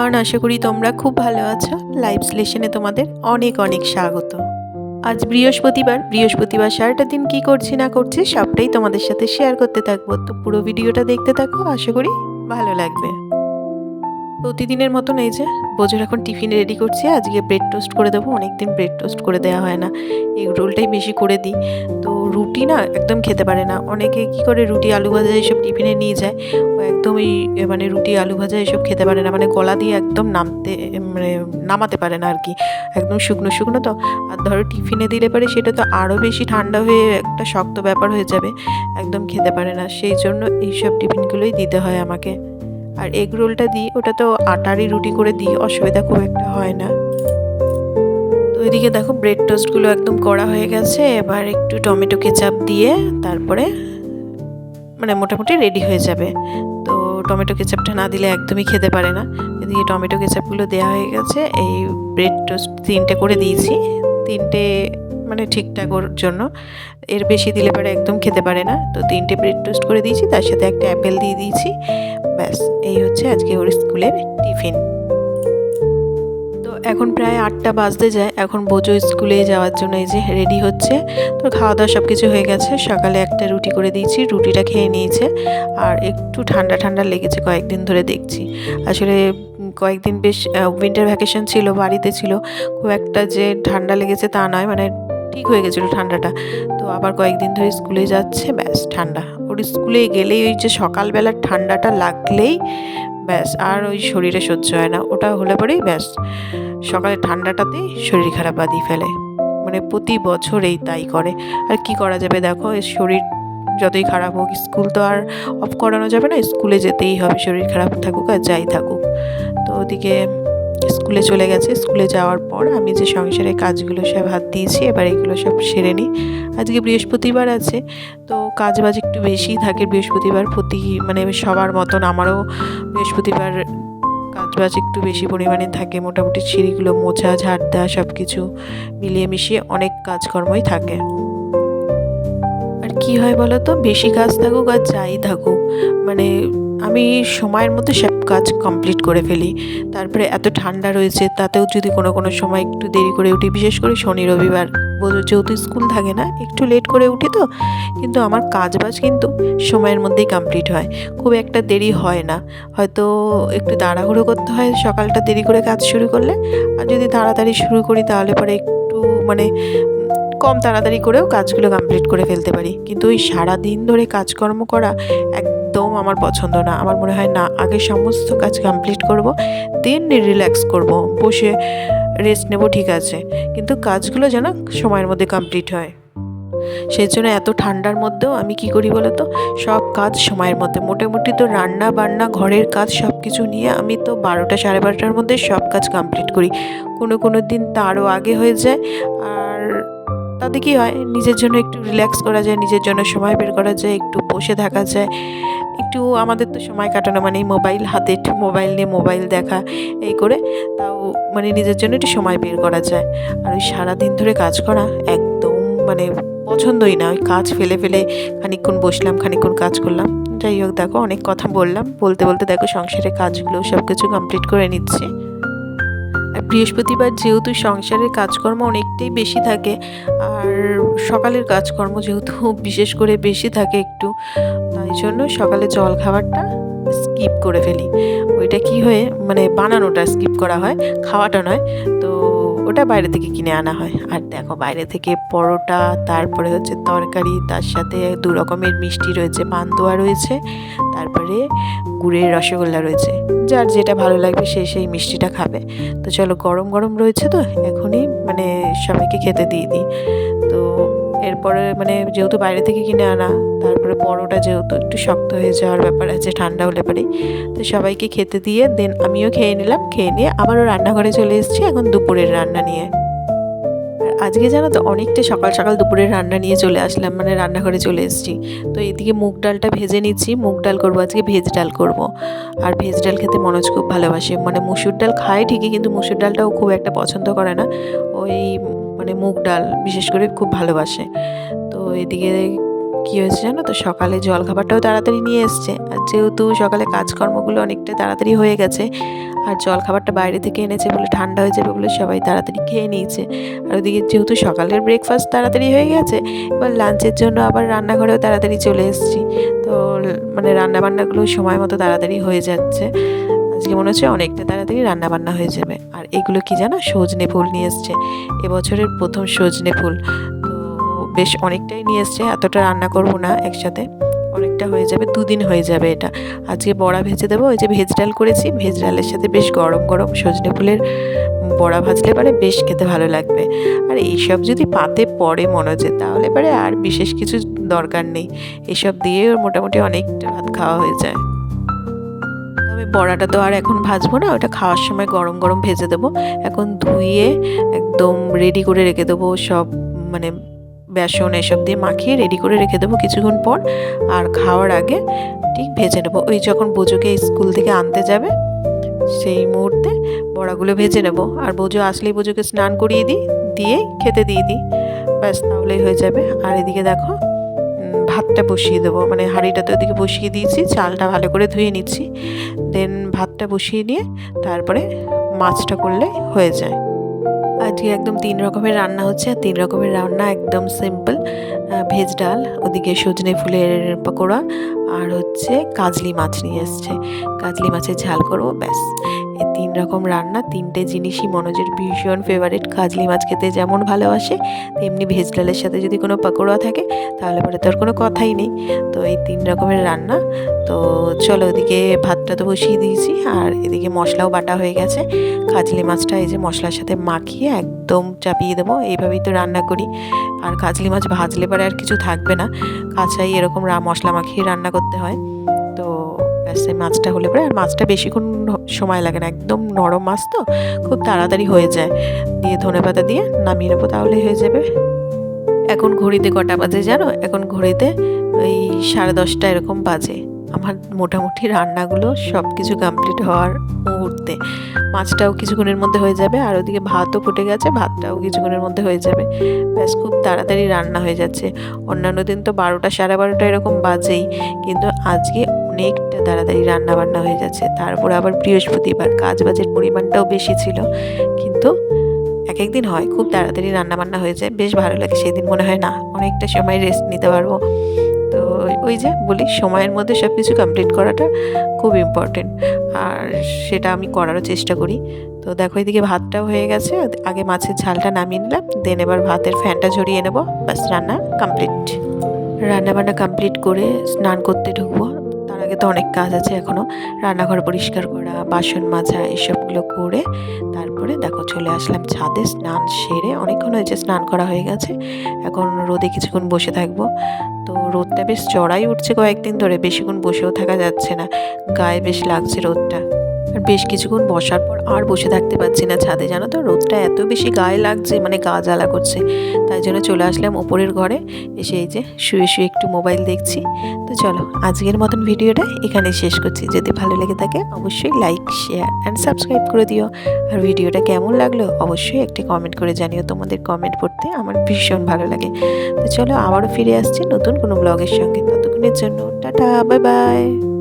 Everyone, আশা করি তোমরা খুব ভালো আছো। লাইভ স্লেশনে তোমাদের অনেক অনেক স্বাগত। আজ বৃহস্পতিবার সারাটা দিন কি করছি না করছি সবটাই তোমাদের সাথে শেয়ার করতে থাকবো। তো পুরো ভিডিওটা দেখতে থাকো, আশা করি ভালো লাগবে। প্রতিদিনের মতন এই যে বোঝোর এখন টিফিন রেডি করছি। আজকে ব্রেড টোস্ট করে দেবো, অনেকদিন ব্রেড টোস্ট করে দেওয়া হয় না, এগ রোলটাই বেশি করে দিই। তো রুটি না একদম খেতে পারে না, অনেকে কি করে রুটি আলু ভাজা এইসব টিফিনে নিয়ে যায়, ও একদমই মানে রুটি আলু ভাজা এসব খেতে পারে না, মানে গলা দিয়ে একদম মানে নামাতে পারে না আর কি, একদম শুকনো শুকনো। তো আর ধরো টিফিনে দিলে পারে সেটা তো আরও বেশি ঠান্ডা হয়ে একটা শক্ত ব্যাপার হয়ে যাবে, একদম খেতে পারে না। সেই জন্য এইসব টিফিনগুলোই দিতে হয় আমাকে। আর এগ রোলটা দিই, ওটা তো আটারই রুটি করে দিই, অসুবিধা খুব একটা হয় না। তো এদিকে দেখো ব্রেড টোস্টগুলো একদম করা হয়ে গেছে। এবার একটু টমেটো কেচাপ দিয়ে তারপরে মানে মোটামুটি রেডি হয়ে যাবে। তো টমেটো কেচাপটা না দিলে একদমই খেতে পারে না। এদিকে টমেটো কেচাপগুলো দেওয়া হয়ে গেছে। এই ব্রেড টোস্ট 3টে করে দিয়েছি, 3টে মানে ঠিকঠাক ওর জন্য, এর বেশি দিলে পরে একদম খেতে পারে না। তো 3টে ব্রেড টোস্ট করে দিয়েছি, তার সাথে একটা অ্যাপেল দিয়ে দিয়েছি। ব্যাস, এই হচ্ছে আজকে ওর স্কুলের টিফিন। তো এখন প্রায় 8টা বাজতে যায়, এখন বোঝো স্কুলে যাওয়ার জন্য এই যে রেডি হচ্ছে। তো খাওয়া দাওয়া সব কিছু হয়ে গেছে। সকালে একটা রুটি করে দিয়েছি, রুটিটা খেয়ে নিয়েছে। আর একটু ঠান্ডা ঠান্ডা লেগেছে কয়েকদিন ধরে দেখছি। আসলে কয়েকদিন বেশ উইন্টার ভ্যাকেশন ছিল, বাড়িতে ছিল, খুব একটা যে ঠান্ডা লেগেছে তা নয়, মানে ঠিক হয়ে গেছিলো ঠান্ডাটা। তো আবার কয়েকদিন ধরে স্কুলে যাচ্ছে, ব্যাস ঠান্ডা। ওর স্কুলে গেলেই ওই যে সকালবেলার ঠান্ডাটা লাগলেই ব্যাস আর ওই শরীরে সহ্য হয় না, ওটা হলে পরেই ব্যাস সকালে ঠান্ডাটাতেই শরীর খারাপ বাঁধিয়ে ফেলে। মানে প্রতি বছর এই তাই করে। আর কি করা যাবে, দেখো এর শরীর যতই খারাপ হোক স্কুল তো আর অফ করানো যাবে না, স্কুলে যেতেই হবে, শরীর খারাপ থাকুক আর যাই থাকুক। তো ওদিকে স্কুলে চলে গেছে। স্কুলে যাওয়ার পর আমি যে সংসারের কাজগুলো সব হাত দিয়েছি, এবার এগুলো সব সেরে নিই। আজকে বৃহস্পতিবার আছে, তো কাজ বাজ একটু বেশিই থাকে বৃহস্পতিবার প্রতি, মানে সবার মতন আমারও বৃহস্পতিবার কাজ বাজ একটু বেশি পরিমাণে থাকে। মোটামুটি সিঁড়িগুলো মোছা, ঝাড় দেওয়া, সব কিছু মিলিয়ে মিশিয়ে অনেক কাজকর্মই থাকে। আর কি হয় বলো তো, বেশি কাজ থাকুক আর যাই থাকুক, মানে আমি সময়ের মধ্যে সব কাজ কমপ্লিট করে ফেলি। তারপরে এত ঠান্ডা রয়েছে, তাতেও যদি কোনো সময় একটু দেরি করে উঠি, বিশেষ করে শনি রবিবার যেহেতু স্কুল থাকে না, একটু লেট করে উঠি। তো কিন্তু আমার কাজ বাজ কিন্তু সময়ের মধ্যেই কমপ্লিট হয়, খুব একটা দেরি হয় না। হয়তো একটু তাড়াহুড়ো করতে হয় সকালটা দেরি করে কাজ শুরু করলে, আর যদি তাড়াতাড়ি শুরু করি তাহলে পরে একটু মানে কম তাড়াতাড়ি করেও কাজগুলো কমপ্লিট করে ফেলতে পারি। কিন্তু ওই সারাদিন ধরে কাজকর্ম করা একদম আমার পছন্দ না। আমার মনে হয় না, আগে সমস্ত কাজ কমপ্লিট করব, দেন রিল্যাক্স করব, বসে রেস্ট নেব, ঠিক আছে, কিন্তু কাজগুলো যেন সময়ের মধ্যে কমপ্লিট হয়। সেই জন্য এত ঠান্ডার মধ্যেও আমি কি করি বলো তো, সব কাজ সময়ের মধ্যে, মোটামুটি তো রান্না বান্না ঘরের কাজ সব কিছু নিয়ে আমি তো 12টা সাড়ে 12টার মধ্যে সব কাজ কমপ্লিট করি। কোনো দিন তারও আগে হয়ে যায়। আর তাতে কী হয়, নিজের জন্য একটু রিল্যাক্স করা যায়, নিজের জন্য সময় বের করা যায়, একটু বসে থাকা যায়। একটু আমাদের তো সময় কাটানো মানে মোবাইল হাতে, একটু মোবাইল নিয়ে মোবাইল দেখা, এই করে তাও মানে নিজের জন্য একটু সময় বের করা যায়। আর ওই সারাদিন ধরে কাজ করা একদম মানে পছন্দই না। ওই কাজ ফেলে ফেলে খানিকক্ষণ বসলাম, খানিকক্ষণ কাজ করলাম। যাই হোক, দেখো অনেক কথা বললাম, বলতে বলতে দেখো সংসারের কাজগুলো সব কিছু কমপ্লিট করে নিচ্ছি। আর বৃহস্পতিবার যেহেতু সংসারের কাজকর্ম অনেকটাই বেশি থাকে, আর সকালের কাজকর্ম যেহেতু বিশেষ করে বেশি থাকে একটু, তাই জন্য সকালে জল খাবারটা স্কিপ করে ফেলি। ওইটা কি হয়ে মানে বানানোটা স্কিপ করা হয়, খাওয়াটা নয়। তো ওটা বাইরে থেকে কিনে আনা হয়। আর দেখো বাইরে থেকে পরোটা, তারপরে হচ্ছে তরকারি, তার সাথে 2 রকমের মিষ্টি রয়েছে, পান্তুয়া রয়েছে, তারপরে গুড়ের রসগোল্লা রয়েছে। যার যেটা ভালো লাগবে সে সেই মিষ্টিটা খাবে। তো চলো, গরম গরম রয়েছে তো এখনই মানে সবাইকে খেতে দিয়ে দিই। তো এরপরে মানে যেহেতু বাইরে থেকে কিনে আনা, তারপরে পরোটা যেহেতু একটু শক্ত হয়ে যাওয়ার ব্যাপার আছে ঠান্ডা হলে পরে, তো সবাইকে খেতে দিয়ে দেন আমিও খেয়ে নিলাম। খেয়ে নিয়ে আবারও রান্নাঘরে চলে এসেছি এখন দুপুরের রান্না নিয়ে। আর আজকে জানো তো অনেকটা সকাল সকাল দুপুরের রান্না নিয়ে চলে আসলাম, মানে রান্নাঘরে চলে এসেছি। তো এদিকে মুগ ডালটা ভেজে নিচ্ছি, মুগ ডাল করবো আজকে, ভেজ ডাল করব। আর ভেজ ডাল খেতে মনোজ খুব ভালোবাসে, মানে মুসুর ডাল খায় ঠিকই কিন্তু মুসুর ডালটাও খুব একটা পছন্দ করে না, ওই মানে মুগ ডাল বিশেষ করে খুব ভালোবাসে। তো এদিকে কী হয়েছে জানো তো, সকালে জলখাবারটাও তাড়াতাড়ি নিয়ে এসছে, আর যেহেতু সকালে কাজকর্মগুলো অনেকটা তাড়াতাড়ি হয়ে গেছে আর জলখাবারটা বাইরে থেকে এনেছে বলে ঠান্ডা হয়ে যাবে বলে সবাই তাড়াতাড়ি খেয়ে নিয়েছে। আর ওদিকে যেহেতু সকালের ব্রেকফাস্ট তাড়াতাড়ি হয়ে গেছে, এবার লাঞ্চের জন্য আবার রান্নাঘরেও তাড়াতাড়ি চলে এসেছি। তো মানে রান্নাবান্নাগুলো সময় মতো তাড়াতাড়ি হয়ে যাচ্ছে। আজকে মনে হচ্ছে অনেকটা তাড়াতাড়ি রান্নাবান্না হয়ে যাবে। আর এগুলো কি জানো, সজনে ফুল নিয়ে এসছে, এবছরের প্রথম সজনে ফুল। তো বেশ অনেকটাই নিয়ে এসছে, এতটা রান্না করব না একসাথে, অনেকটা হয়ে যাবে, 2 দিন হয়ে যাবে এটা। আজকে বড়া ভেজে দেবো, ওই যে ভেজ ডাল করেছি, ভেজ ডালের সাথে বেশ গরম গরম সজনে ফুলের বড়া ভাজলে পারে বেশ খেতে ভালো লাগবে। আর এইসব যদি পাতে পড়ে মনে হচ্ছে তাহলে পারে আর বিশেষ কিছু দরকার নেই, এসব দিয়ে মোটামুটি অনেকটা ভাত খাওয়া হয়ে যায়। তবে বড়াটা তো আর এখন ভাজবো না, ওটা খাওয়ার সময় গরম গরম ভেজে দেবো। এখন ধুয়ে একদম রেডি করে রেখে দেবো সব, মানে বেসন এসব দিয়ে মাখিয়ে রেডি করে রেখে দেবো কিছুক্ষণ পর, আর খাওয়ার আগে ঠিক ভেজে নেবো। ওই যখন বোজোকে স্কুল থেকে আনতে যাবে সেই মুহূর্তে বড়াগুলো ভেজে নেব। আর বোজো আসলেই বোজোকে স্নান করিয়ে দিই, দিয়ে খেতে দিয়ে দিই, ব্যাস তাহলেই হয়ে যাবে। আর এদিকে দেখো ভাতটা বসিয়ে দেবো, মানে হাঁড়িটা তো ওদিকে বসিয়ে দিয়েছি, চালটা ভালো করে ধুয়ে নিচ্ছি, দেন ভাতটা বসিয়ে নিয়ে তারপরে মাছটা করলে হয়ে যায়। আজকে একদম 3 রকমের রান্না হচ্ছে, আর 3 রকমের রান্না একদম সিম্পল। ভেজ ডাল, ওদিকে সজনে ফুলের পকোড়া, আর হচ্ছে কাজলি মাছ নিয়ে এসছে, কাজলি মাছের ঝাল করবো, ব্যাস। এই 3 রকম রান্না, 3টে জিনিসই মনোজের ভীষণ ফেভারিট। কাজলি মাছ খেতে যেমন ভালোবাসে, তেমনি ভেজ ডালের সাথে যদি কোনো পকোড়া থাকে তাহলে পরে তোর কোনো কথাই নেই। তো এই 3 রকমের রান্না। তো চলো, ওদিকে ভাতটা তো বসিয়ে দিয়েছি, আর এদিকে মশলাও বাটা হয়ে গেছে। কাজলি মাছটা এই যে মশলার সাথে মাখিয়ে একদম চাপিয়ে দেবো, এইভাবেই তো রান্না করি। আর কাজলি মাছ ভাজলে পরে আর কিছু থাকবে না, কাঁচাই এরকম মশলা মাখিয়ে রান্না করতে হয়। তো ব্যাস এই মাছটা হলে পরে, আর মাছটা বেশিক্ষণ সময় লাগে না, একদম নরম মাছ তো খুব তাড়াতাড়ি হয়ে যায়। দিয়ে ধনেপাতা দিয়ে নামিয়ে নেবো, তাহলেই হয়ে যাবে। এখন ঘড়িতে কটা বাজে জানো, এখন ঘড়িতে ওই 10:30 এরকম বাজে। আমার মোটামুটি রান্নাগুলো সব কিছু কমপ্লিট হওয়ার মুহূর্তে, মাছটাও কিছুক্ষণের মধ্যে হয়ে যাবে, আর ওদিকে ভাতও ফুটে গেছে, ভাতটাও কিছুক্ষণের মধ্যে হয়ে যাবে, ব্যাস খুব তাড়াতাড়ি রান্না হয়ে যাচ্ছে। অন্যান্য দিন তো 12টা 12:30 এরকম বাজেই, কিন্তু আজকে অনেকটা তাড়াতাড়ি রান্না বান্না হয়ে যাচ্ছে। তারপরে আবার বৃহস্পতিবার, কাজ বাজের পরিমাণটাও বেশি ছিল, কিন্তু এক একদিন হয় খুব তাড়াতাড়ি রান্নাবান্না হয়ে যায়, বেশ ভালো লাগে। সেদিন মনে হয় না অনেকটা সময় রেস্ট নিতে পারবো। তো ওই যে বলি, সময়ের মধ্যে সব কিছু কমপ্লিট করাটা খুব ইম্পর্টেন্ট, আর সেটা আমি করারও চেষ্টা করি। তো দেখো এদিকে ভাতটাও হয়ে গেছে, আগে মাছের ঝালটা নামিয়ে নিলাম, দেন এবার ভাতের ফ্যানটা ঝরিয়ে নেব, ব্যাস রান্না কমপ্লিট। রান্নাবান্না কমপ্লিট করে স্নান করতে ঢুকবো, তার আগে তো অনেক কাজ আছে এখনও, রান্নাঘর পরিষ্কার করা, বাসন মাজা, এসবগুলো করে তারপরে দেখো চলে আসলাম ছাদে। স্নান সেরে অনেকক্ষণ হয়েছে, স্নান করা হয়ে গেছে, এখন রোদে কিছুক্ষণ বসে থাকবো। তো রোদটা বেশ চড়াই উঠছে কয়েকদিন ধরে, বেশিক্ষণ বসেও থাকা যাচ্ছে না, গায়ে বেশ লাগছে রোদটা। আর বেশ কিছুক্ষণ বসার পর আর বসে থাকতে পারছি না ছাদে, জানো তো রোদটা এত বেশি গায়ে লাগছে, মানে গা জ্বালা করছে। তাই জন্য চলে আসলাম ওপরের ঘরে, এসে এই যে শুয়ে শুয়ে একটু মোবাইল দেখছি। তো চলো আজকের মতন ভিডিওটা এখানে শেষ করছি। যদি ভালো লেগে থাকে অবশ্যই লাইক, শেয়ার অ্যান্ড সাবস্ক্রাইব করে দিও। আর ভিডিওটা কেমন লাগলো অবশ্যই একটি কমেন্ট করে জানিও, তোমাদের কমেন্ট পড়তে আমার ভীষণ ভালো লাগে। তো চলো আবারও ফিরে আসছি নতুন কোনো ব্লগের সঙ্গে, ততক্ষণের জন্য টাটা, বাই বাই।